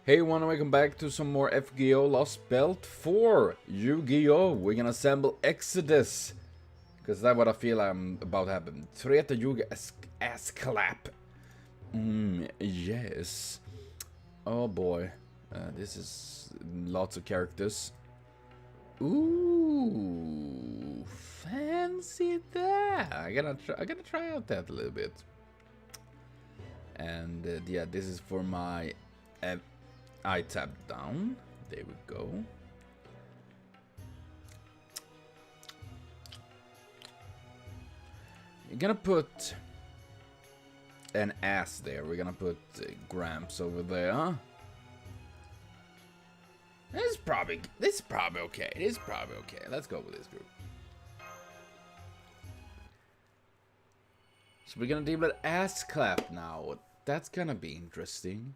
Hey everyone, welcome back to some more FGO Lostbelt for Yu-Gi-Oh! We're gonna assemble Exodus. Because that's what I feel I'm about to happen. Treta Yuga ass clap. Yes. Oh boy. This is lots of characters. Ooh, fancy that. I gotta try out that a little bit. And yeah, this is for my I tap down. There we go. You're gonna put an ass there. We're gonna put Gramps over there. This is probably okay. It is probably okay. Let's go with this group. So we're gonna deal with ass clap now. That's gonna be interesting.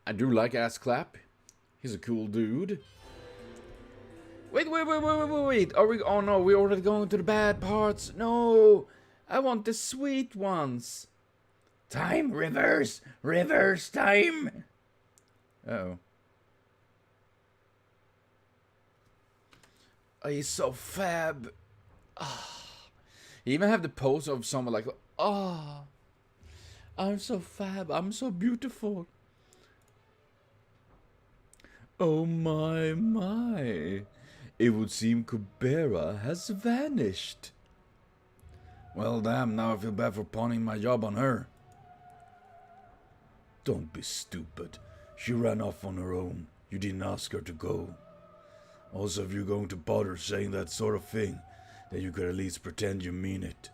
I do like ass clap. He's a cool dude. Wait. Are we? Oh no, we're already going to the bad parts. No, I want the sweet ones. Time, reverse time. Uh-oh. Oh, he's so fab. He even have the pose of someone like, I'm so fab, I'm so beautiful. Oh my. It would seem Kubera has vanished. Well, damn, now I feel bad for pawning my job on her. Don't be stupid. She ran off on her own. You didn't ask her to go. Also, if you're going to bother saying that sort of thing, then you could at least pretend you mean it.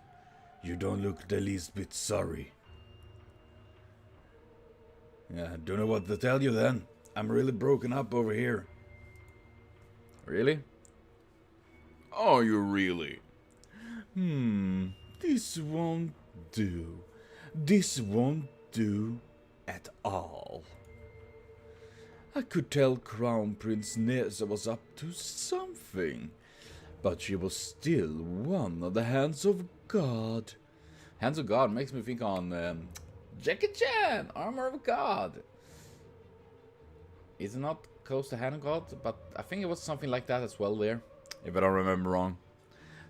You don't look the least bit sorry. Yeah, don't know what to tell you then. I'm really broken up over here. Really? Oh, you really? This won't do. This won't do at all. I could tell Crown Prince Neza was up to something, but she was still one of the Hands of God. Hands of God makes me think on Jackie Chan, Armor of God. Is it not close to Hand of God? But I think it was something like that as well there, if I don't remember wrong.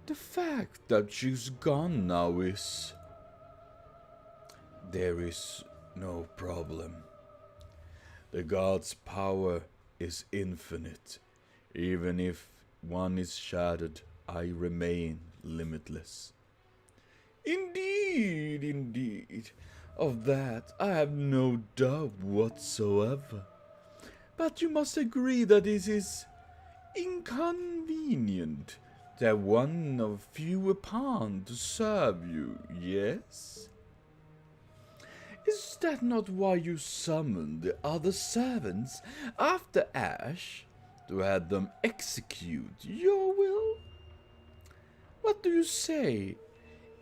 The fact that she's gone now is... There is no problem. The God's power is infinite. Even if one is shattered, I remain limitless. Indeed. Of that I have no doubt whatsoever. But you must agree that it is inconvenient to have one of few upon to serve you, yes? Is that not why you summoned the other servants after Ash, to have them execute your will? What do you say?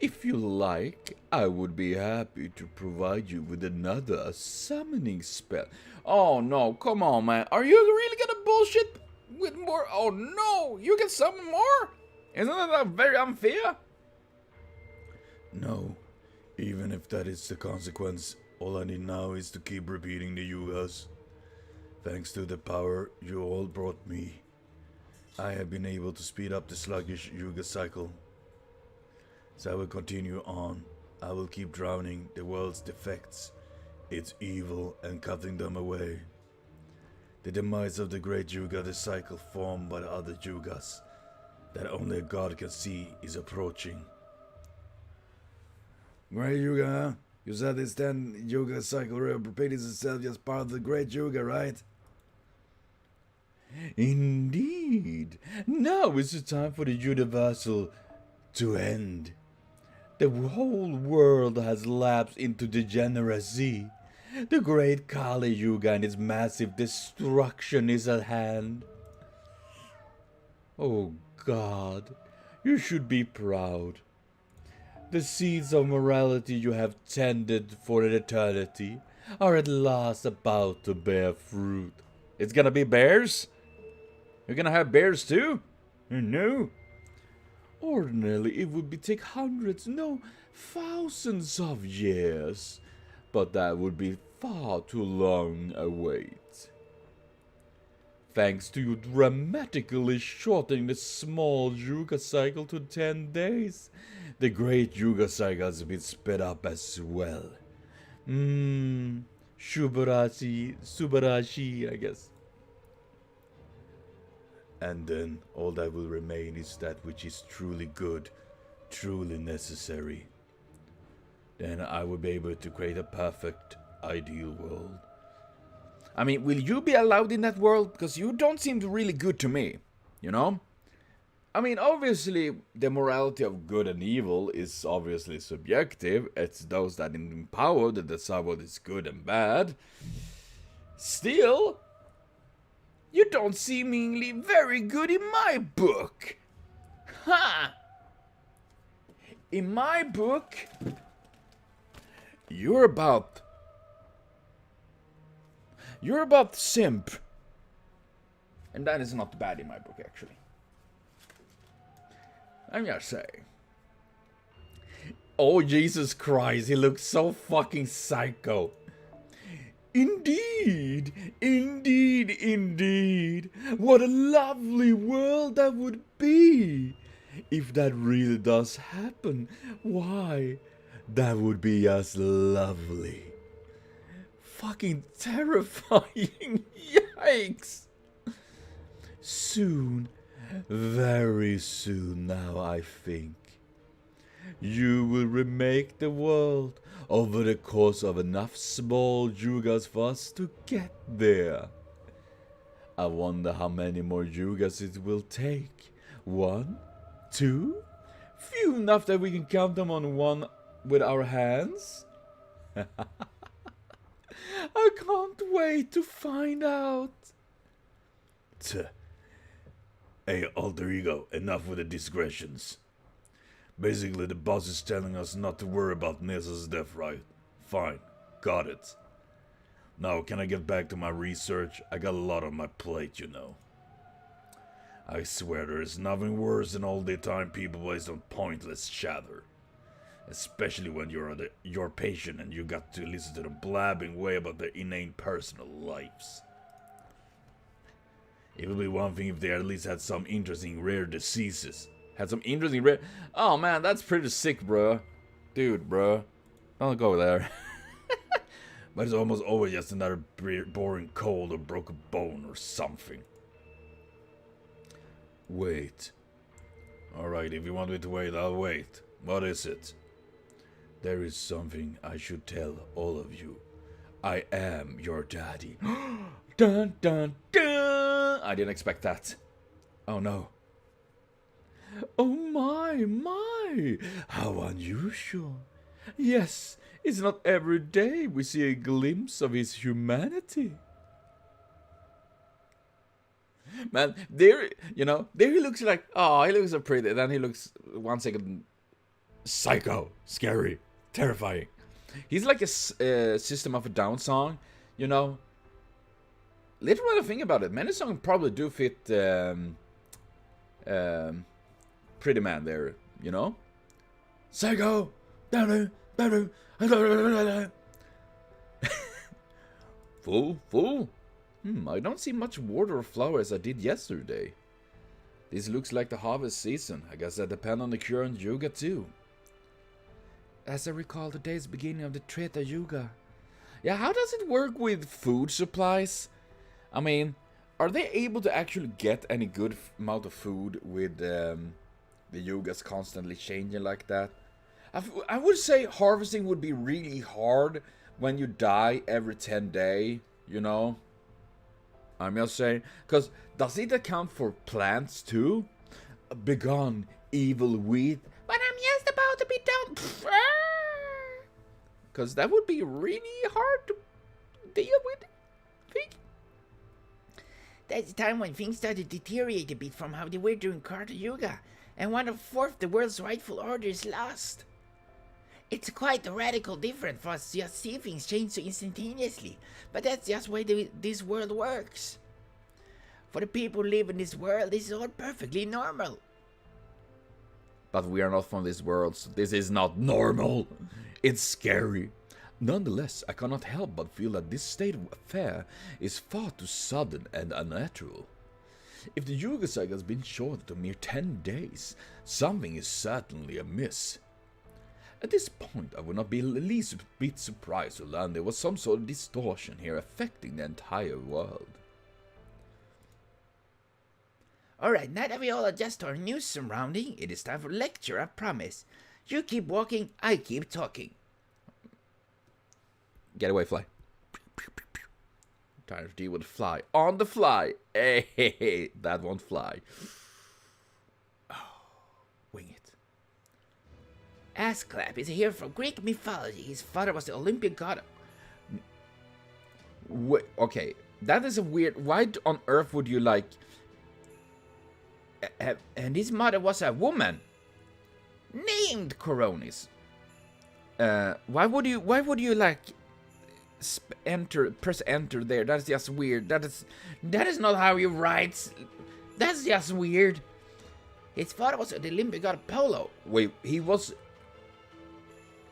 If you like, I would be happy to provide you with another summoning spell. Oh no, come on man, are you really gonna bullshit with more? Oh no, you can summon more? Isn't that very unfair? No, even if that is the consequence, all I need now is to keep repeating the Yugas. Thanks to the power you all brought me, I have been able to speed up the sluggish Yuga cycle. So I will continue on. I will keep drowning the world's defects, its evil, and cutting them away. The demise of the great Yuga, the cycle formed by the other Yugas, that only a god can see, is approaching. Great Yuga, huh? You said this 10 Yuga cycle repeats itself as part of the great Yuga, right? Indeed. Now is the time for the universal to end. The whole world has lapsed into degeneracy. The great Kali Yuga and its massive destruction is at hand. Oh God, you should be proud. The seeds of morality you have tended for an eternity are at last about to bear fruit. It's gonna be bears? You're gonna have bears too? No. Ordinarily, it would take hundreds, no, thousands of years. but that would be far too long a wait. Thanks to you dramatically shortening the small Yuga cycle to 10 days, the great Yuga cycle has been sped up as well. Subarashi, I guess. And then all that will remain is that which is truly good, truly necessary. Then I will be able to create a perfect, ideal world. I mean, will you be allowed in that world? Because you don't seem really good to me, you know? I mean, obviously, the morality of good and evil is obviously subjective. It's those that in power that decide what is good and bad. Still, you don't seemingly very good in my book. Ha! In my book, you're about simp. And that is not bad in my book, actually. I'm just saying. Oh, Jesus Christ, he looks so fucking psycho. Indeed, indeed, indeed. What a lovely world that would be. If that really does happen, why, that would be just lovely. Fucking terrifying. Yikes. Soon, very soon now, I think, you will remake the world over the course of enough small Yugas for us to get there. I wonder how many more Yugas it will take. 1, 2? Few enough that we can count them on one with our hands? I can't wait to find out. Hey, alter ego, enough with the digressions. Basically, the boss is telling us not to worry about Nesa's death, right? Fine, got it. Now, can I get back to my research? I got a lot on my plate, you know. I swear there is nothing worse than all the time people waste on pointless chatter. Especially when you're patient and you got to listen to them blabbing way about their inane personal lives. It would be one thing if they at least had some interesting rare diseases. Had some interesting rare... Oh man, that's pretty sick, bro. Dude, bro. Don't go there. But it's almost always just another boring cold or broken bone or something. Wait. Alright, if you want me to wait, I'll wait. What is it? There is something I should tell all of you. I am your daddy. Dun dun dun! I didn't expect that. Oh no. Oh my, how unusual. Yes, it's not every day we see a glimpse of his humanity. Man, there he looks like, oh, he looks so pretty. Then he looks, 1 second, psycho, scary, terrifying. He's like a System of a Down song, you know. Little when I think about it, many songs probably do fit Pretty Man there, you know? Psycho! Fool? I don't see much water or flowers I did yesterday. This looks like the harvest season. I guess that depends on the current Yuga too. As I recall, today is the beginning of the Treta Yuga. Yeah, how does it work with food supplies? I mean, are they able to actually get any good amount of food with the Yugas constantly changing like that? I would say harvesting would be really hard when you die every 10 days, you know? I'm just saying, because does it account for plants too? Begone, evil wheat. But I'm just about to be done. Because that would be really hard to deal with. Think. That's the time when things started to deteriorate a bit from how they were during Karta Yuga, and 1/4 the world's rightful order is lost. It's quite a radical difference for us to just see things change so instantaneously, but that's just the way this world works. For the people who live in this world, this is all perfectly normal. But we are not from this world, so this is not normal. It's scary. Nonetheless, I cannot help but feel that this state of affair is far too sudden and unnatural. If the Yuga saga has been shortened to mere 10 days, something is certainly amiss. At this point, I would not be the least bit surprised to learn there was some sort of distortion here affecting the entire world. Alright, now that we all adjust to our new surrounding, it is time for lecture, I promise. You keep walking, I keep talking. Get away, fly. Time to deal with fly. On the fly! Hey, that won't fly. Oh, wing it. Asclep is a hero from Greek mythology. His father was the Olympian god. Wait, okay, that is a weird... Why on earth would you like... And his mother was a woman named Coronis. Why would you like... press enter there? That's just weird. That is not how you write. That's just weird. His father was the Olympian god Apollo. Wait, he was...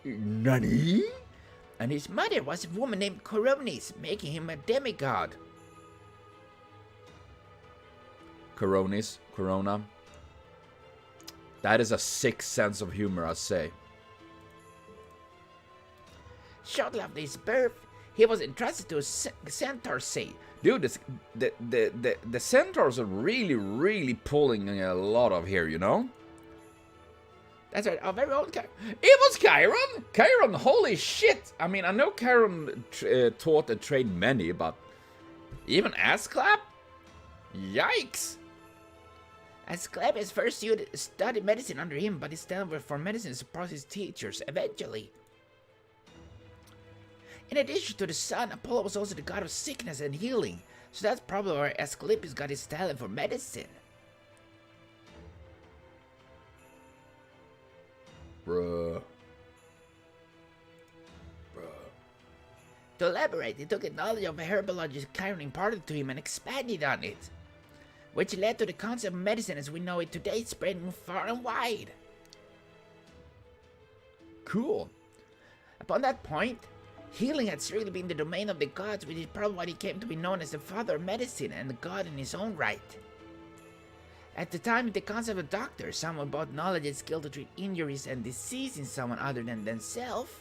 Nani? And his mother was a woman named Coronis, making him a demigod. Coronis, Corona. That is a sick sense of humor, I say. Shortly after his birth, he was entrusted to a centaur seed. Dude, the centaurs are really pulling a lot of here, you know? That's right, our very own Chiron. It was Chiron! Chiron, holy shit! I mean, I know Chiron taught and trained many, but even Asclep? Yikes! Asclepius first studied medicine under him, but his talent for medicine surpassed his teachers eventually. In addition to the sun, Apollo was also the god of sickness and healing, so that's probably where Asclepius got his talent for medicine. Bruh. To elaborate, he took a knowledge of herbology Chiron imparted to him and expanded on it, which led to the concept of medicine as we know it today spreading far and wide. Cool. Upon that point, healing had strictly been the domain of the gods, which is probably why he came to be known as the father of medicine and the god in his own right. At the time, the concept of doctor, someone both knowledge and skill to treat injuries and disease in someone other than themselves,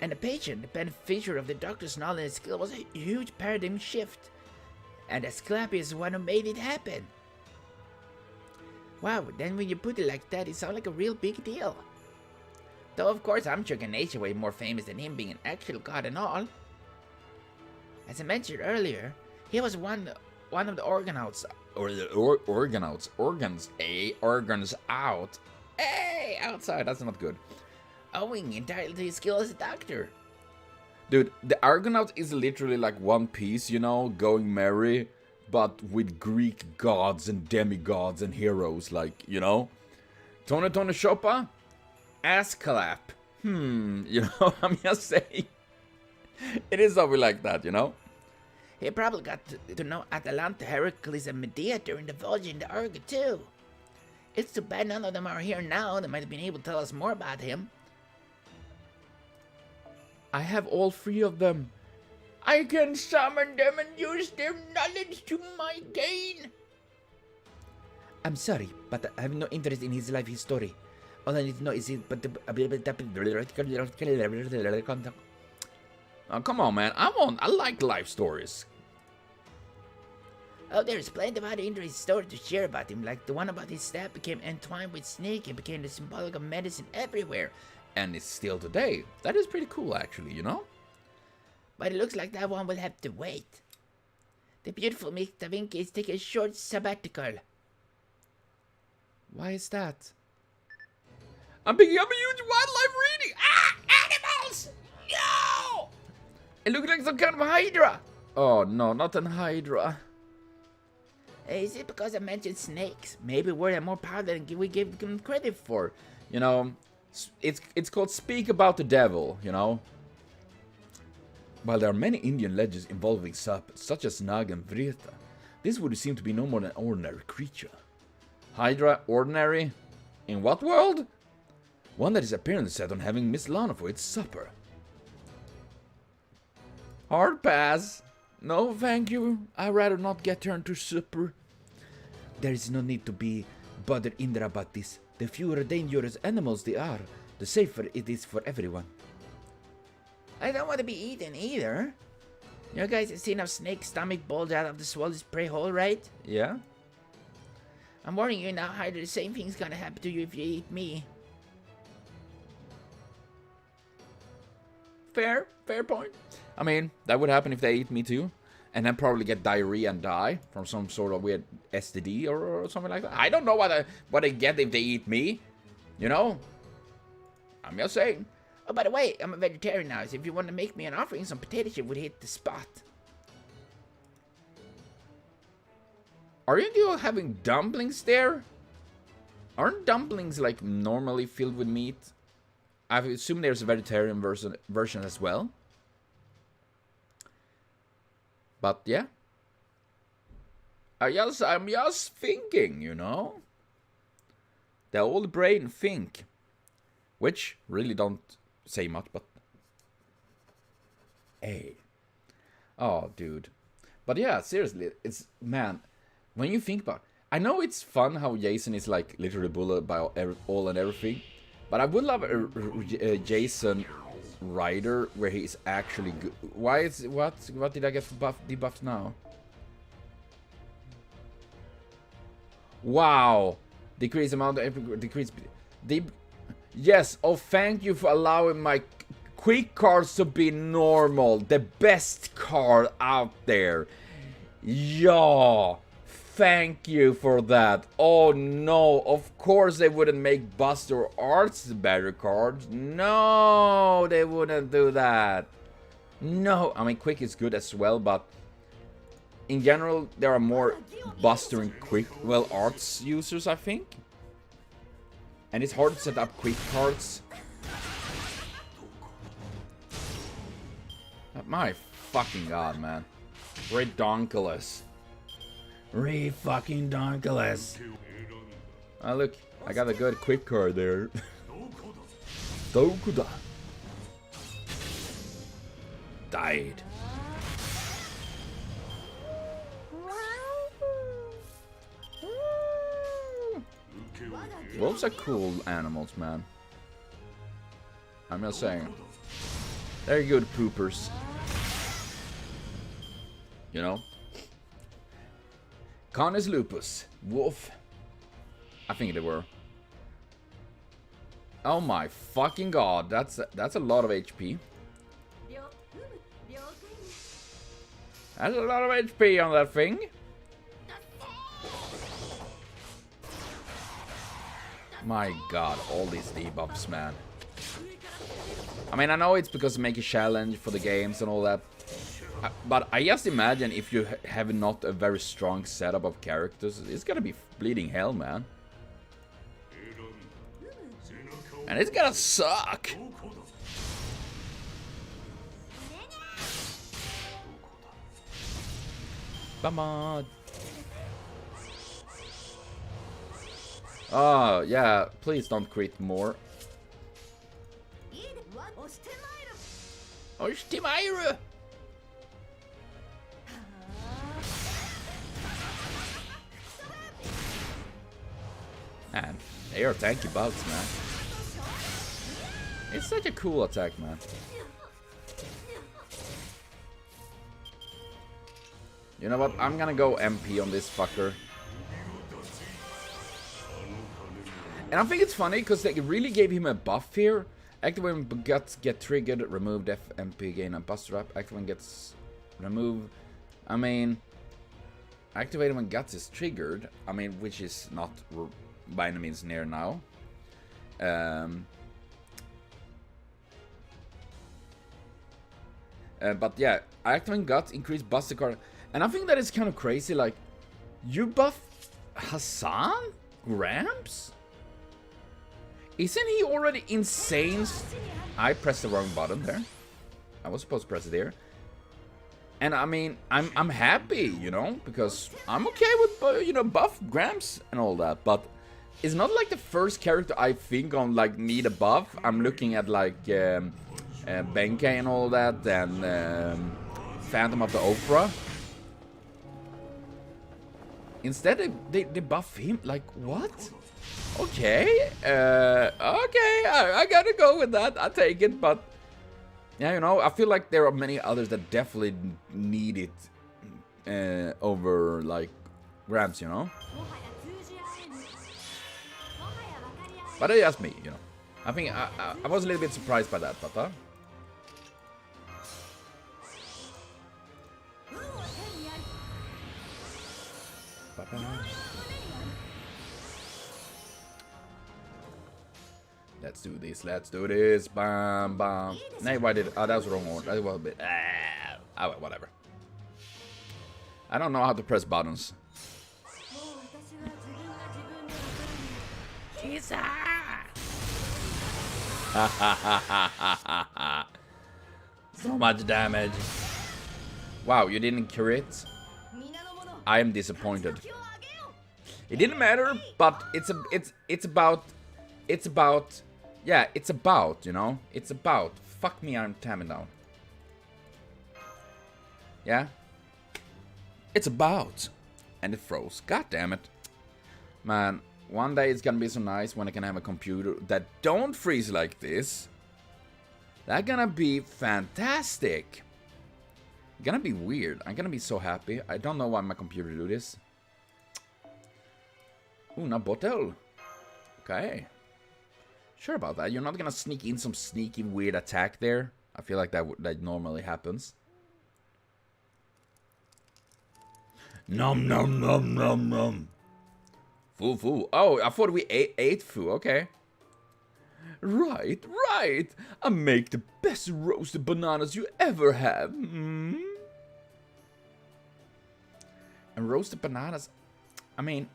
and the patient, the beneficiary of the doctor's knowledge and skill, was a huge paradigm shift, and Asclepius is the one who made it happen. Wow, then when you put it like that, it sounds like a real big deal. Though of course I'm sure Ganesha way more famous than him being an actual god and all. As I mentioned earlier, he was one of the Orgonauts. Organs out. Hey, outside, that's not good. Owing entirely to his skill as a doctor. Dude, the Argonaut is literally like One Piece, you know, going merry, but with Greek gods and demigods and heroes, like, you know? Tony Shoppa? Asclep. You know, I'm just saying. It is something like that, you know? He probably got to know Atalanta, Heracles, and Medea during the voyage in the Argo too. It's too bad none of them are here now. They might have been able to tell us more about him. I have all three of them. I can summon them and use their knowledge to my gain. I'm sorry, but I have no interest in his life history. All I need to know is it. Oh, come on, man. I like life stories. Oh, there's plenty of other interesting stories to share about him, like the one about his staff became entwined with snake and became the symbolic of medicine everywhere. And it's still today. That is pretty cool, actually, you know? But it looks like that one will have to wait. The beautiful Miss Da Vinci is taking a short sabbatical. Why is that? I'm picking up a huge wildlife reading! Ah! Animals! No! It looks like some kind of hydra! Oh no, not an hydra. Is it because I mentioned snakes? Maybe we're more power than we give them credit for. You know, it's called Speak About the Devil, you know? While there are many Indian legends involving serpents, such as Nag and Vreta, this would seem to be no more than an ordinary creature. Hydra, ordinary? In what world? One that is apparently set on having Miss Lana for its supper. Hard pass. No, thank you. I'd rather not get turned to supper. There is no need to be bothered Indra about this. The fewer dangerous animals they are, the safer it is for everyone. I don't want to be eaten either. You guys have seen how snake's stomach bulge out of the swallow's prey hole, right? Yeah? I'm warning you now, Hyder, the same thing's gonna happen to you if you eat me. Fair point. I mean, that would happen if they eat me too. And then probably get diarrhea and die from some sort of weird STD or something like that. I don't know what I get if they eat me. You know? I'm just saying. Oh, by the way, I'm a vegetarian now, so if you want to make me an offering, some potato chip would hit the spot. Aren't you having dumplings there? Aren't dumplings like normally filled with meat? I assume there's a vegetarian version as well. But yeah. I'm just thinking, you know. The old brain think. Which really don't say much, but hey. Oh, dude. But yeah, seriously, it's, man, when you think about it, I know it's fun how Jason is like literally bullied by all and everything, but I would love a Jason Rider where he's actually good. Why is what did I get for debuffed now? Wow, decrease amount of decrease. Yes, oh thank you for allowing my quick cards to be normal, the best card out there. Yeah, thank you for that. Oh no, of course they wouldn't make Buster Arts better cards. No, they wouldn't do that. No, I mean quick is good as well, but in general there are more Buster and quick, well, arts users, I think. And it's hard to set up quick cards. My fucking god, man. Redonkulous. Fucking donkulous. Oh look, I got a good quick card there. Dokuda. Died. Wolves are cool animals, man. I'm just saying. They're good poopers. You know? Canis lupus. Wolf. I think they were. Oh my fucking god. That's a lot of HP. That's a lot of HP on that thing. My god, all these debuffs, man. I mean, I know it's because to make a challenge for the games and all that. But I just imagine if you have not a very strong setup of characters, it's gonna be bleeding hell, man. And it's gonna suck. Come on. Oh, yeah, please don't crit more. Oshtimairu! Man, they are tanky bugs, man. It's such a cool attack, man. You know what? I'm gonna go MP on this fucker. And I think it's funny because they really gave him a buff here. Activate when guts get triggered, remove def MP, gain a buster up. Activate when gets remove. I mean, activate when guts is triggered. I mean, which is not by any means near now. But yeah, activating guts increase buster card, and I think that is kind of crazy. Like, you buff Hassan Gramps. Isn't he already insane? I pressed the wrong button there. I was supposed to press it there. And I mean, I'm happy, you know, because I'm okay with, you know, buff Gramps and all that. But it's not like the first character I think on like need a buff. I'm looking at like Benkei and all that, and Phantom of the Opera. Instead, they buff him. Like, what? Okay. Okay, I gotta go with that. I take it, but yeah, you know, I feel like there are many others that definitely need it over like Gramps, you know. But it's just me, you know. I think I was a little bit surprised by that, but let's do this, let's do this. Bam, bam. Nay, why did... Oh, that was the wrong order. That was a bit... whatever. I don't know how to press buttons. So much damage. Wow, you didn't crit? I am disappointed. It didn't matter, but it's about, yeah, it's about, you know, it's about. Fuck me, I'm tamming down. Yeah, it's about, and it froze. God damn it, man. One day it's gonna be so nice when I can have a computer that don't freeze like this. That's gonna be fantastic. Gonna be weird. I'm gonna be so happy. I don't know why my computer do this. Una bottle. Okay. Sure about that. You're not gonna sneak in some sneaky weird attack there. I feel like that normally happens. Nom nom nom nom nom. Foo foo. Oh, I thought we ate foo. Okay. Right, right. I make the best roasted bananas you ever have. Mm? And roasted bananas, I mean,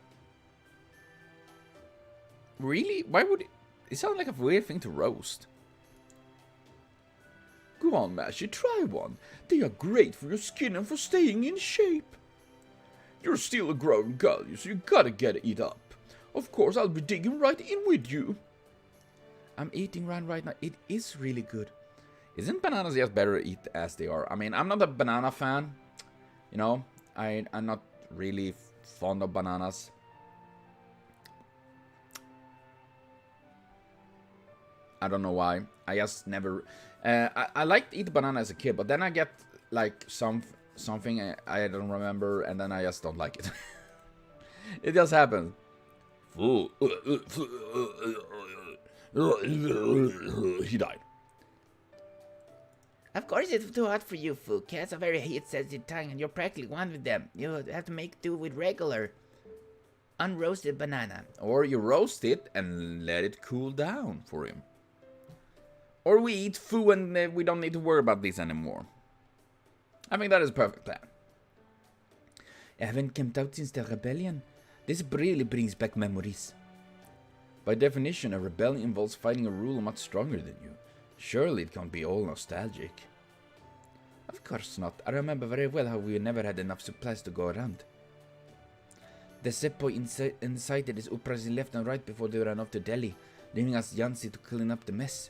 really? Why would it sound like a weird thing to roast? Go on, Mashy, try one. They are great for your skin and for staying in shape. You're still a grown girl, so you gotta get it up. Of course, I'll be digging right in with you. I'm eating right now. It is really good. Isn't bananas just better to eat as they are? I mean, I'm not a banana fan. You know, I'm not really fond of bananas. I don't know why. I just never... I liked to eat banana as a kid, but then I get like something I don't remember, and then I just don't like it. It just happens. He died. Of course it's too hot for you, Fu. Cats are very heat-sensitive tongue and you're practically one with them. You have to make do with regular unroasted banana. Or you roast it and let it cool down for him. Or we eat Fu and we don't need to worry about this anymore. I think that is a perfect plan. I haven't camped out since the rebellion. This really brings back memories. By definition, a rebellion involves fighting a ruler much stronger than you. Surely it can't be all nostalgic. Of course not. I remember very well how we never had enough supplies to go around. The Sepoy incited his uprising left and right before they ran off to Delhi, leaving us Yansi to clean up the mess.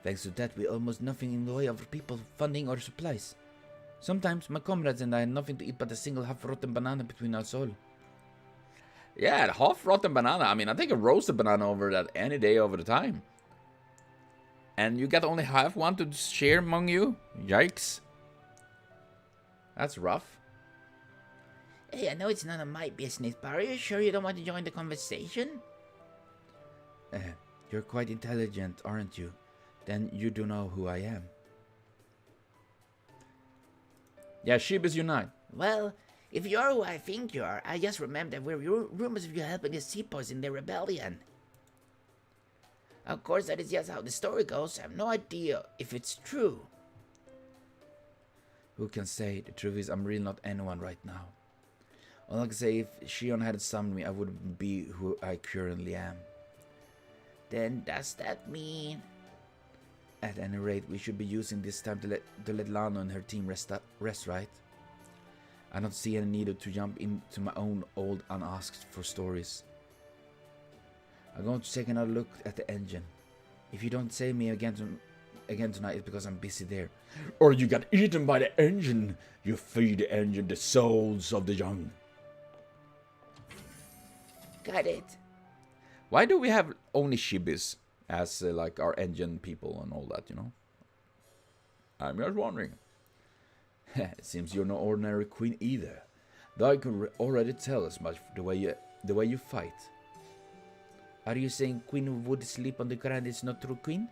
Thanks to that, we almost nothing in the way of people, funding, or supplies. Sometimes my comrades and I had nothing to eat but a single half-rotten banana between us all. Yeah, a half-rotten banana. I mean, I take a roasted banana over that any day over the time. And you got only half one to share among you? Yikes. That's rough. Hey, I know it's none of my business, but are you sure you don't want to join the conversation? You're quite intelligent, aren't you? Then you do know who I am. Yeah, Shibas unite. Well, if you are who I think you are, I just remember there were rumors of you helping the Sepoys in their rebellion. Of course, that is just how the story goes. I have no idea if it's true. Who can say? The truth is, I'm really not anyone right now. All I can say, if Shion had summoned me, I wouldn't be who I currently am. Then does that mean? At any rate, we should be using this time to let Lano and her team rest, right? I don't see any need to jump into my own old unasked for stories. I'm going to take another look at the engine. If you don't save me again tonight, it's because I'm busy there. Or you got eaten by the engine. You feed the engine the souls of the young. Got it. Why do we have only shibis as like our engine people and all that, you know? I'm just wondering. It seems you're no ordinary queen either. Though I could already tell as much the way you fight. Are you saying Queen who would sleep on the ground is not true queen?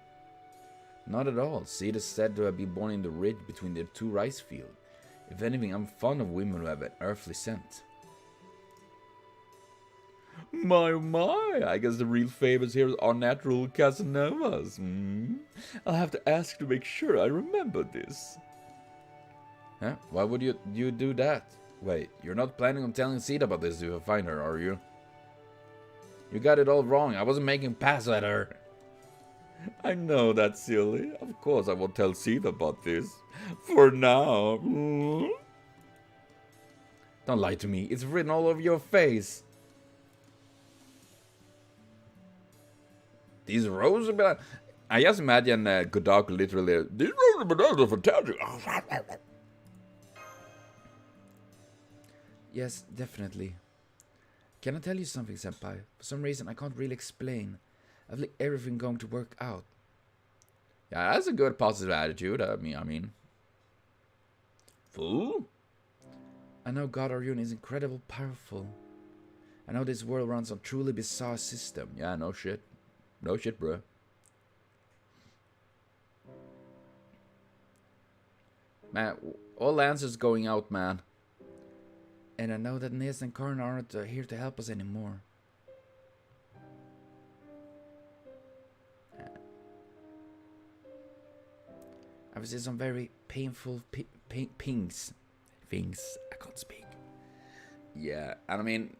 Not at all. Seed is said to have been born in the ridge between the two rice fields. If anything, I'm fond of women who have an earthly scent. My, I guess the real favorites here are natural Casanovas. I'll have to ask to make sure I remember this. Huh? Why would you do that? Wait, you're not planning on telling Seed about this if you find her, are you? You got it all wrong. I wasn't making pass at her. I know that's silly. Of course I won't tell Seed about this. For now. Don't lie to me. It's written all over your face. These roses, I just imagine Godok literally. These roses are fantastic. Yes, definitely. Can I tell you something, Senpai? For some reason, I can't really explain. I feel like everything going to work out. Yeah, that's a good positive attitude. I mean. Fool? I know God Arjun is incredibly powerful. I know this world runs on a truly bizarre system. Yeah, no shit. No shit, bro. Man, all answers going out, man. And I know that Nils and Karn aren't here to help us anymore. I've seen some very painful things. I can't speak. Yeah, and I mean,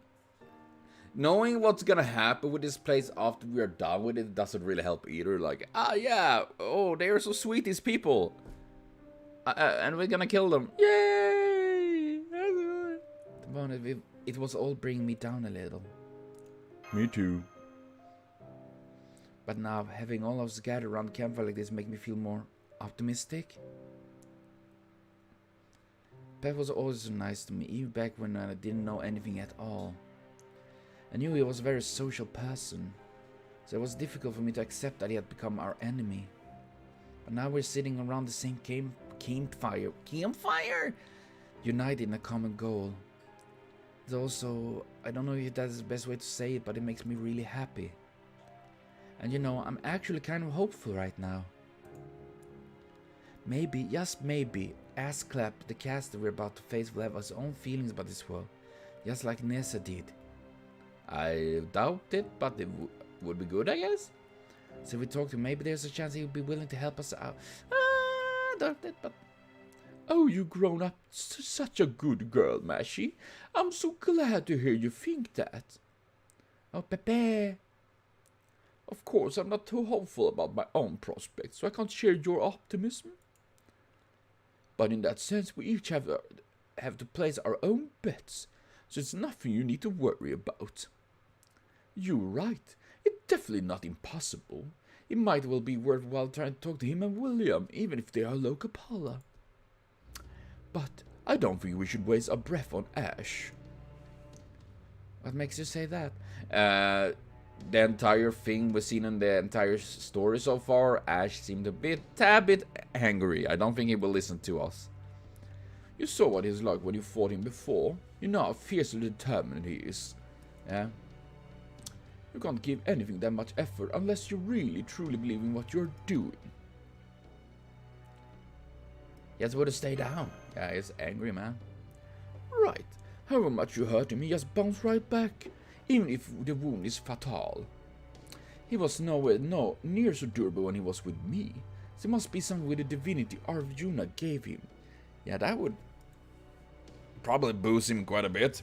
knowing what's gonna happen with this place after we are done with it doesn't really help either. Like, yeah, oh, they are so sweet, these people. And we're gonna kill them. Yay! It was all bringing me down a little. Me too. But now, having all of us gathered around the campfire like this make me feel more optimistic. Pat was always so nice to me, even back when I didn't know anything at all. I knew he was a very social person, so it was difficult for me to accept that he had become our enemy. But now we're sitting around the same campfire, united in a common goal. It's also, I don't know if that's the best way to say it, but it makes me really happy. And you know, I'm actually kind of hopeful right now. Maybe, just maybe, Assclap, the caster we're about to face, will have his own feelings about this world, just like Nessa did. I doubt it, but it would be good, I guess. So if we talk to him, maybe there's a chance he would be willing to help us out. I doubt it, but... Oh, you grown up such a good girl, Mashi. I'm so glad to hear you think that. Oh, Pepe. Of course, I'm not too hopeful about my own prospects, so I can't share your optimism. But in that sense, we each have to place our own bets, so it's nothing you need to worry about. You're right. It's definitely not impossible. It might well be worthwhile trying to talk to him and William, even if they are low Kapala. But I don't think we should waste our breath on Ash. What makes you say that? The entire thing we've seen in the entire story so far, Ash seemed a tad bit angry. I don't think he will listen to us. You saw what he's like when you fought him before. You know how fiercely determined he is. Yeah? You can't give anything that much effort unless you really truly believe in what you're doing. He just would have stayed down. Yeah, he's angry, man. Right. However much you hurt him, he just bounced right back, even if the wound is fatal. He was nowhere near so durable when he was with me. There must be something with the divinity Arjuna gave him. Yeah, that would probably boost him quite a bit.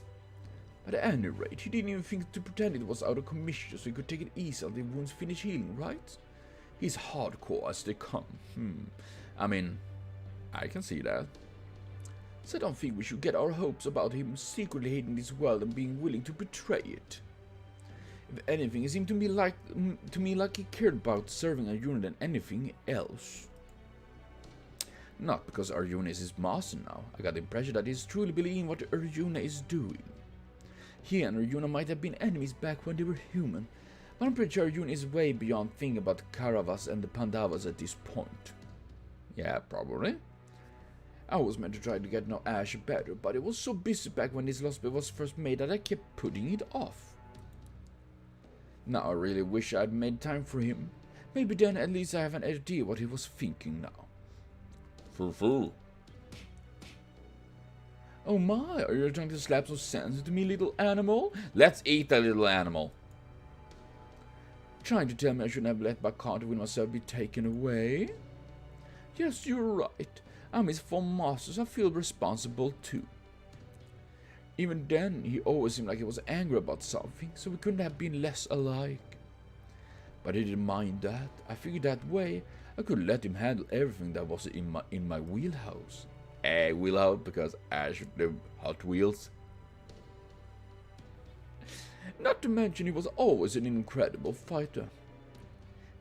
At any rate, he didn't even think to pretend it was out of commission, so he could take it easy until the wounds finish healing, right? He's hardcore as they come. I mean, I can see that. So I don't think we should get our hopes about him secretly hating this world and being willing to betray it. If anything, it seemed to me like he cared about serving Arjuna than anything else. Not because Arjuna is his master now. I got the impression that he's truly believing what Arjuna is doing. He and Arjuna might have been enemies back when they were human, but I'm pretty sure Arjuna is way beyond thinking about Kauravas and the Pandavas at this point. Yeah, probably. I was meant to try to get to know Ash better, but it was so busy back when this Lostbelt was first made that I kept putting it off. Now I really wish I'd made time for him. Maybe then at least I have an idea what he was thinking now. Foo-foo. Oh my, are you trying to slap some sense into me, little animal? Let's eat that little animal. Trying to tell me I should never let my cart with myself be taken away? Yes, you're right. I'm his former master, so I feel responsible too. Even then, he always seemed like he was angry about something, so we couldn't have been less alike. But I didn't mind that. I figured that way I could let him handle everything that was in my wheelhouse. Wheelhouse, because Ash the Hot Wheels. Not to mention he was always an incredible fighter.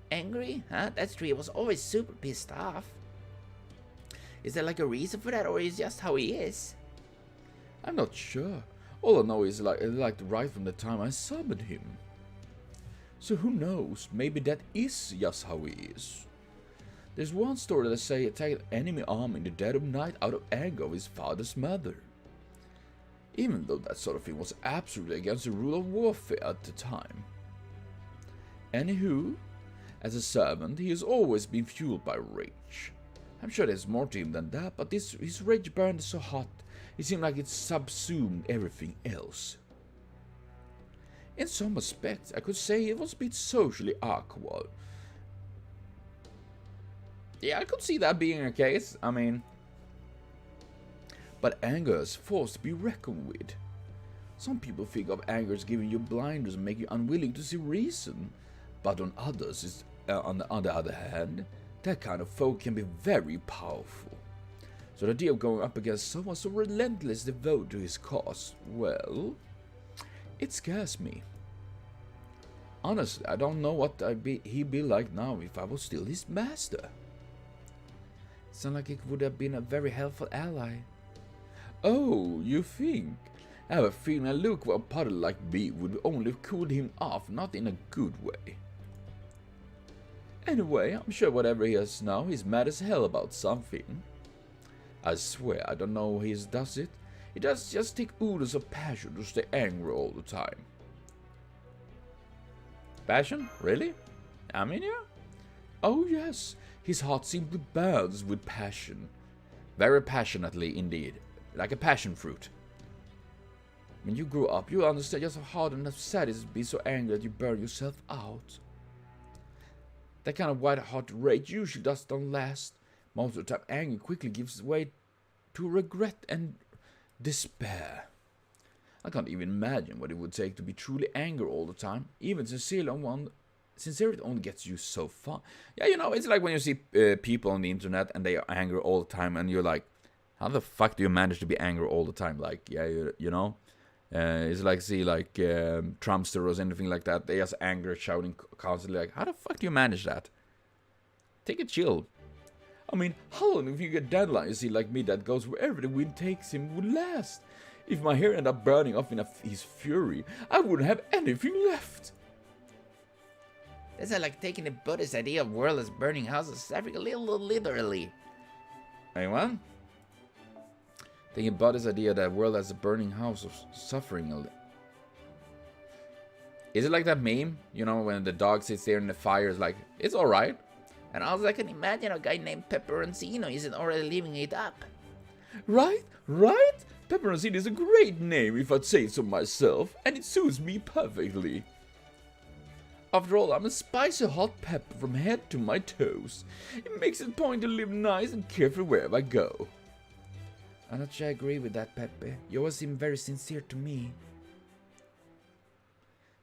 Angry? Huh? That's true. He was always super pissed off. Is there like a reason for that, or is it just how he is? I'm not sure. All I know is like right from the time I summoned him. So who knows, maybe that is just how he is. There's one story that says he attacked enemy army in the dead of night out of anger of his father's mother. Even though that sort of thing was absolutely against the rule of warfare at the time. Anywho, as a servant, he has always been fueled by rage. I'm sure there's more to him than that, but his rage burned so hot, it seemed like it subsumed everything else. In some aspects, I could say it was a bit socially awkward. Yeah, I could see that being a case, I mean. But anger is forced to be reckoned with. Some people think of anger as giving you blinders and make you unwilling to see reason. But on others, on the other hand, that kind of folk can be very powerful. So the idea of going up against someone so relentlessly devoted to his cause, well, it scares me. Honestly, I don't know what he'd be like now if I was still his master. Sounds like it would have been a very helpful ally. Oh, you think? I have a feeling a lukewarm puddle like me would only cool him off, not in a good way. Anyway, I'm sure whatever he has now, he's mad as hell about something. I swear, I don't know how he does it. He does just take oodles of passion to stay angry all the time. Passion? Really? I mean, yeah. Oh yes, his heart simply burns with passion. Very passionately indeed, like a passion fruit. When you grow up, you understand just how hard and sad it is to be so angry that you burn yourself out. That kind of white-hot rage usually doesn't last. Most of the time, anger quickly gives way to regret and despair. I can't even imagine what it would take to be truly angry all the time. Even sincerity only gets you so far. Yeah, you know, it's like when you see people on the internet and they are angry all the time, and you're like, how the fuck do you manage to be angry all the time? Like, yeah, you know? It's like, see, like, Trumpsters or anything like that. They just angry, shouting constantly, like, how the fuck do you manage that? Take a chill. I mean, how long if you get deadline, you see, like me, that goes wherever the wind takes him would last? If my hair ended up burning off in his fury, I wouldn't have anything left. That's like taking the Buddhist idea of world as burning houses a little literally. Anyone? Thinking about this idea that world as a burning house of suffering. Is it like that meme? You know, when the dog sits there in the fire is like, it's alright. And also I can imagine a guy named Pepperoncino isn't already living it up. Right? Right? Pepperoncino is a great name if I'd say so myself, and it suits me perfectly. After all, I'm a spicy hot pepper from head to my toes. It makes it a point to live nice and carefree wherever I go. I'm not sure I agree with that, Pepe. You always seem very sincere to me.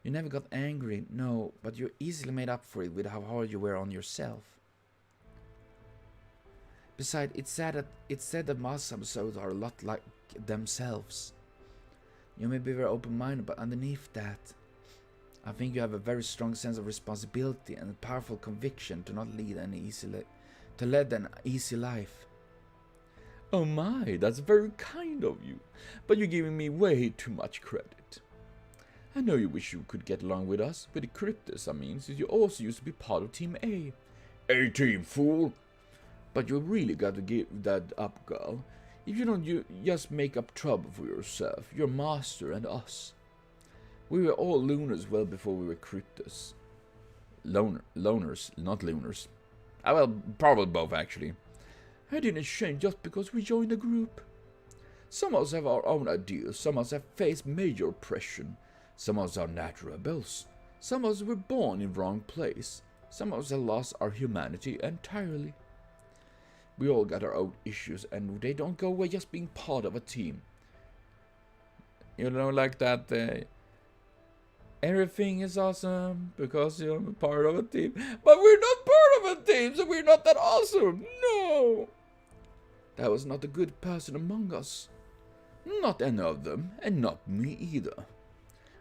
You never got angry, no, but you easily made up for it with how hard you were on yourself. Besides, it's said that most episodes are a lot like themselves. You may be very open-minded, but underneath that, I think you have a very strong sense of responsibility and a powerful conviction to not lead an easy life. Oh my, that's very kind of you, but you're giving me way too much credit. I know you wish you could get along with us, with the Cryptus, I mean, since you also used to be part of Team A. A-Team, fool! But you really got to give that up, girl. If you don't, you just make up trouble for yourself, your master and us. We were all Lunars well before we were Cryptus. Loners, not Lunars. Well, probably both, actually. I didn't change just because we joined a group. Some of us have our own ideas, some of us have faced major oppression, some of us are natural rebels, some of us were born in the wrong place, some of us have lost our humanity entirely. We all got our own issues, and they don't go away just being part of a team. You know, like that, everything is awesome because you're part of a team. But we're not part of a team, so we're not that awesome. No! That was not a good person among us. Not any of them, and not me either.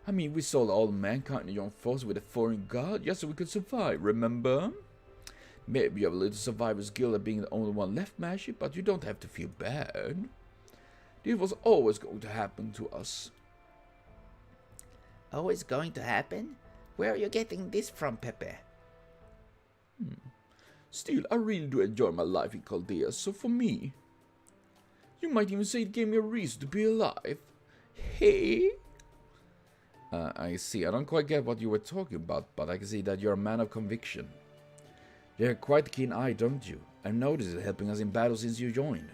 I mean, we sold all mankind and young force with a foreign god just so we could survive, remember? Maybe you have a little survivor's guilt of being the only one left, Mashi, but you don't have to feel bad. This was always going to happen to us. Always going to happen? Where are you getting this from, Pepe? Still, I really do enjoy my life in Chaldea, so for me, you might even say it gave me a reason to be alive. Hey? I see. I don't quite get what you were talking about, but I can see that you're a man of conviction. You have quite a keen eye, don't you? I've noticed it helping us in battle since you joined.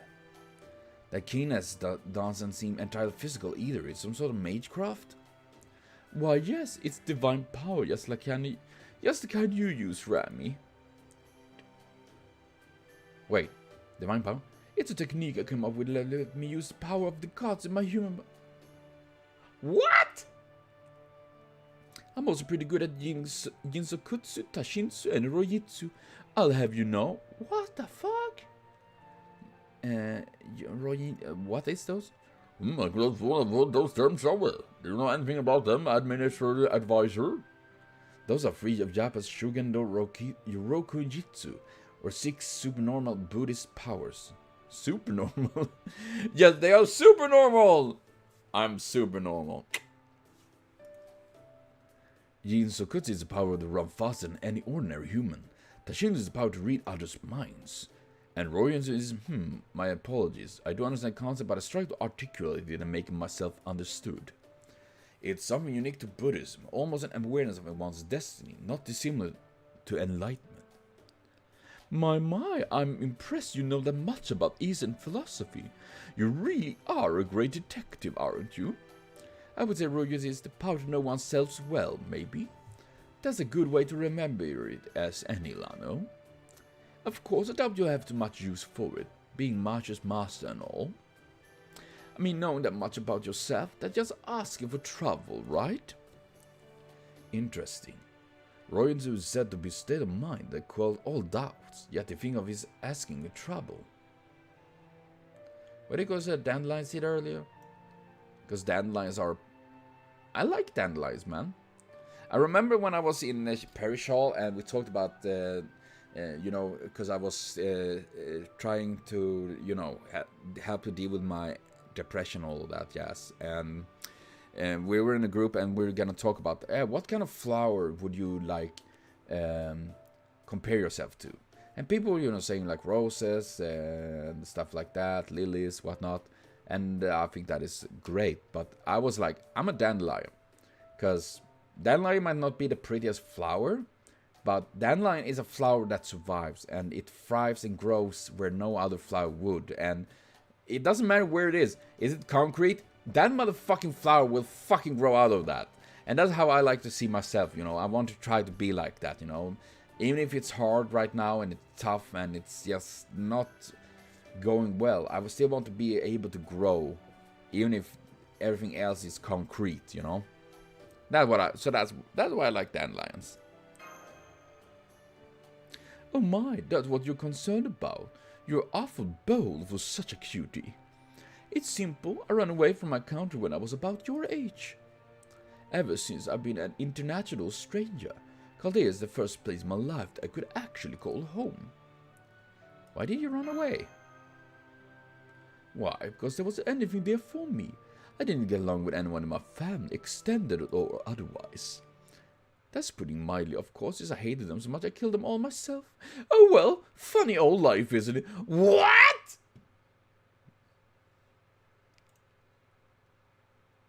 That keenness doesn't seem entirely physical either. It's some sort of magecraft? Why, yes, it's divine power, just the kind you use, Rami. Wait, divine power? It's a technique I came up with to let me use the power of the gods in my human... What? I'm also pretty good at Jinsokutsu, Tashinsu, and Rojitsu. I'll have you know. What the fuck? What is those? I could have avoid those terms somewhere. Do you know anything about them, Administrative Advisor? Those are three of Japan's Shugendo Yorokujitsu, or 6 supernormal Buddhist powers. Supernormal? Yes, they are supernormal! I'm supernormal. Jinsokutsu is the power of the run faster than any ordinary human. Tashinsu is the power to read others' minds. And Rojitsu is, my apologies. I do understand the concept, but I struggle to articulate it and make myself understood. It's something unique to Buddhism, almost an awareness of one's destiny, not dissimilar to enlightenment. My, I'm impressed you know that much about Eastern philosophy. You really are a great detective, aren't you? I would say Rojitsu is the power to know oneself well, maybe. That's a good way to remember it as any Lano. Of course, I doubt you'll have too much use for it, being March's master and all. I mean, knowing that much about yourself, that's just asking for trouble, right? Interesting. Rojitsu is said to be a state of mind that quells all doubts, yet the thing of his asking for trouble. What did you say dandelions hit earlier? Because dandelions are... I like dandelions, man. I remember when I was in Parish Hall and we talked about, you know, because I was trying to, you know, help to deal with my depression, all of that, yes. And we were in a group and we were going to talk about what kind of flower would you like compare yourself to? And people were, you know, saying like roses and stuff like that, lilies, whatnot. And I think that is great. But I was like, I'm a dandelion. Because dandelion might not be the prettiest flower, but dandelion is a flower that survives. And it thrives and grows where no other flower would. And it doesn't matter where it is. Is it concrete? That motherfucking flower will fucking grow out of that. And that's how I like to see myself, you know. I want to try to be like that, you know. Even if it's hard right now and it's tough and it's just not going well, I will still want to be able to grow, even if everything else is concrete, you know. That's why I like dandelions. Oh my, that's what you're concerned about. You're awful bold for such a cutie. It's simple. I ran away from my country when I was about your age. ever since I've been an international stranger. Chaldea is the first place in my life that I could actually call home. Why did you run away? Why, because there wasn't anything there for me. I didn't get along with anyone in my family, extended or otherwise. That's putting it mildly, of course, since I hated them so much I killed them all myself. Oh well, funny old life, isn't it? What?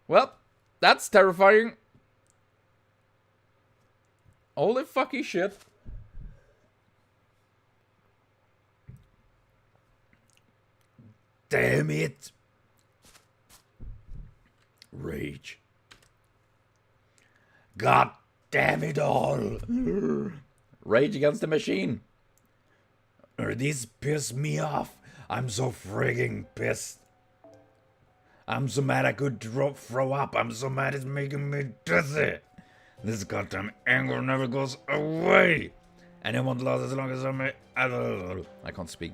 Well, that's terrifying. Holy fucking shit. Damn it! Rage. God damn it all! Rage against the machine. This pissed me off. I'm so frigging pissed. I'm so mad I could throw up. I'm so mad it's making me dizzy. This goddamn anger never goes away. And it won't last as long as I can't speak.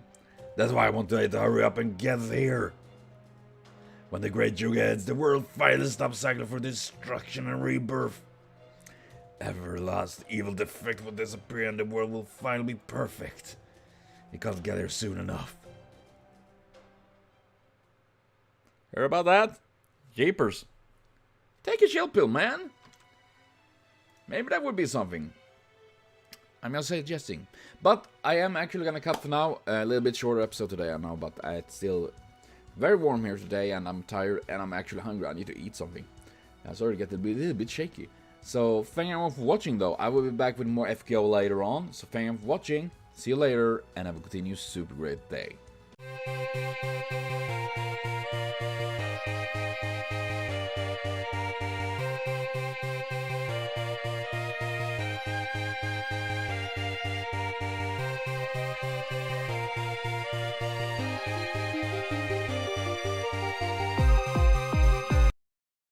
That's why I want to hurry up and get there. When the great Yuga ends, the world finally stops cycling for destruction and rebirth. Everlast evil defect will disappear and the world will finally be perfect. It can't get here soon enough. Hear about that? Jeepers. Take a chill pill, man. Maybe that would be something. I'm not suggesting. But I am actually gonna cut for now. A little bit shorter episode today, I know, but it's still very warm here today and I'm tired and I'm actually hungry. I need to eat something. Sorry to get a little bit shaky. So thank you all for watching though. I will be back with more FGO later on. So thank you for watching. See you later and have a continued super great day.